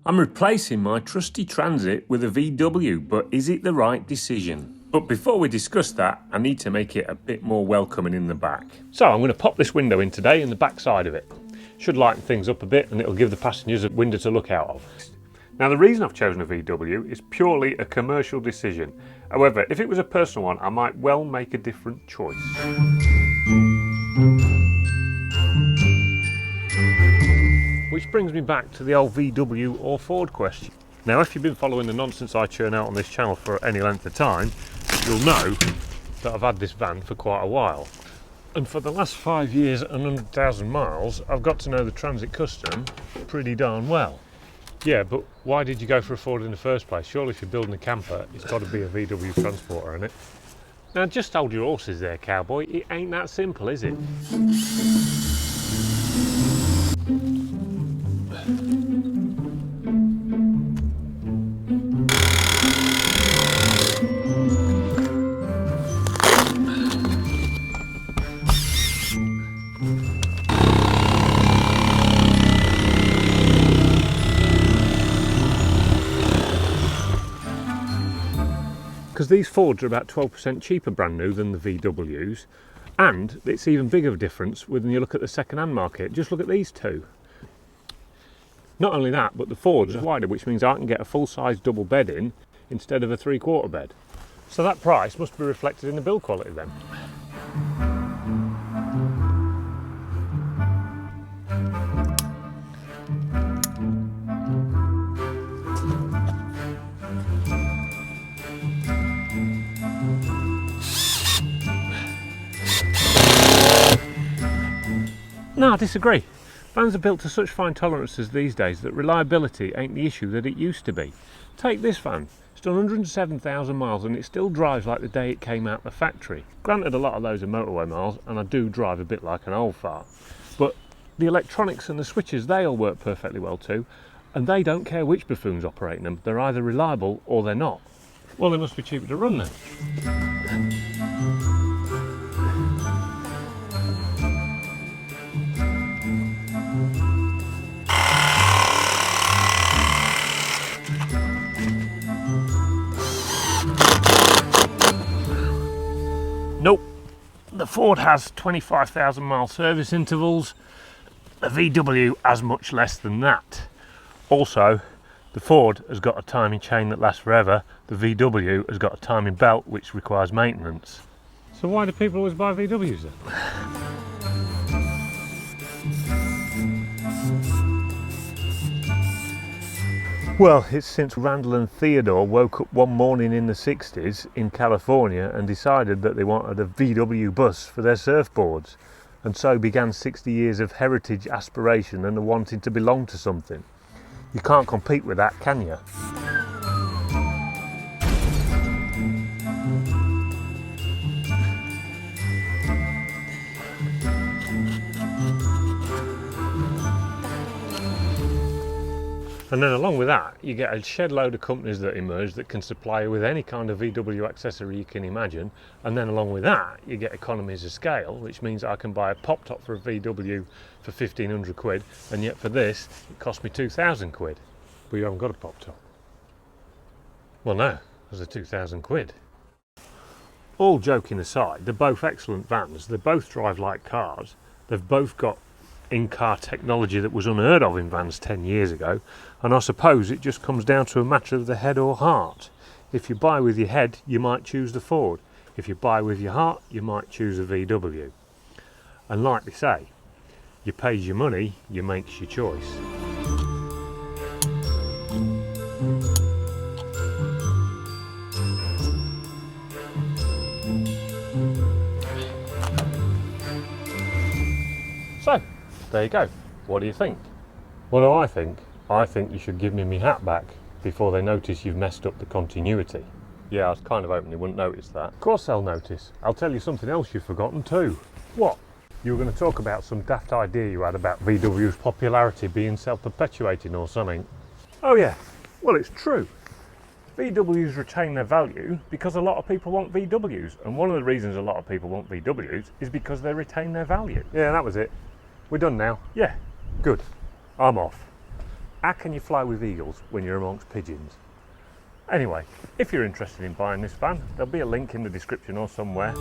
I'm replacing my trusty Transit with a VW, but is it the right decision? But before we discuss that, I need to make it a bit more welcoming in the back. So I'm going to pop this window in today in the back side of it. Should lighten things up a bit and it'll give the passengers a window to look out of. Now the reason I've chosen a VW is purely a commercial decision. However, if it was a personal one, I might well make a different choice. Which brings me back to the old VW or Ford question. Now if you've been following the nonsense I churn out on this channel for any length of time, you'll know that I've had this van for quite a while. And for the last 5 years and 100,000 miles, I've got to know the Transit Custom pretty darn well. Yeah, but why did you go for a Ford in the first place? Surely if you're building a camper, it's got to be a VW Transporter, isn't it? Now just hold your horses there, cowboy. It ain't that simple, is it? Because these Fords are about 12% cheaper brand new than the VWs, and it's even bigger difference when you look at the second-hand market. Just look at these two. Not only that, but the Fords are wider, which means I can get a full-size double bed in instead of a 3/4 bed. So that price must be reflected in the build quality then. No, I disagree. Vans are built to such fine tolerances these days that reliability ain't the issue that it used to be. Take this van. It's done 107,000 miles and it still drives like the day it came out the factory. Granted, a lot of those are motorway miles and I do drive a bit like an old fart. But the electronics and the switches, they all work perfectly well too. And they don't care which buffoon's operating them. They're either reliable or they're not. Well, they must be cheaper to run then. Nope, the Ford has 25,000 mile service intervals, the VW has much less than that. Also, the Ford has got a timing chain that lasts forever, the VW has got a timing belt which requires maintenance. So why do people always buy VWs then? Well, it's since Randall and Theodore woke up one morning in the 60s in California and decided that they wanted a VW bus for their surfboards. And so began 60 years of heritage aspiration and a wanting to belong to something. You can't compete with that, can you? And then along with that, you get a shed load of companies that emerge that can supply you with any kind of VW accessory you can imagine. And then along with that, you get economies of scale, which means I can buy a pop top for a VW for 1,500 quid, and yet for this, it cost me 2,000 quid. But you haven't got a pop top. Well, no, there's a 2,000 quid. All joking aside, they're both excellent vans. They both drive like cars. They've both got in-car technology that was unheard of in vans 10 years ago, and I suppose it just comes down to a matter of the head or heart. If you buy with your head, you might choose the Ford. If you buy with your heart, you might choose a VW. And like they say, you pays your money, you makes your choice. So, there you go. What do you think? What do I think? I think you should give me my hat back before they notice you've messed up the continuity. Yeah, I was kind of hoping they wouldn't notice that. Of course they'll notice. I'll tell you something else you've forgotten too. What? You were going to talk about some daft idea you had about VW's popularity being self-perpetuating or something. Oh yeah, well it's true. VWs retain their value because a lot of people want VWs, and one of the reasons a lot of people want VWs is because they retain their value. Yeah, that was it. We're done now. Yeah, good. I'm off. How can you fly with eagles when you're amongst pigeons? Anyway, if you're interested in buying this van, there'll be a link in the description or somewhere.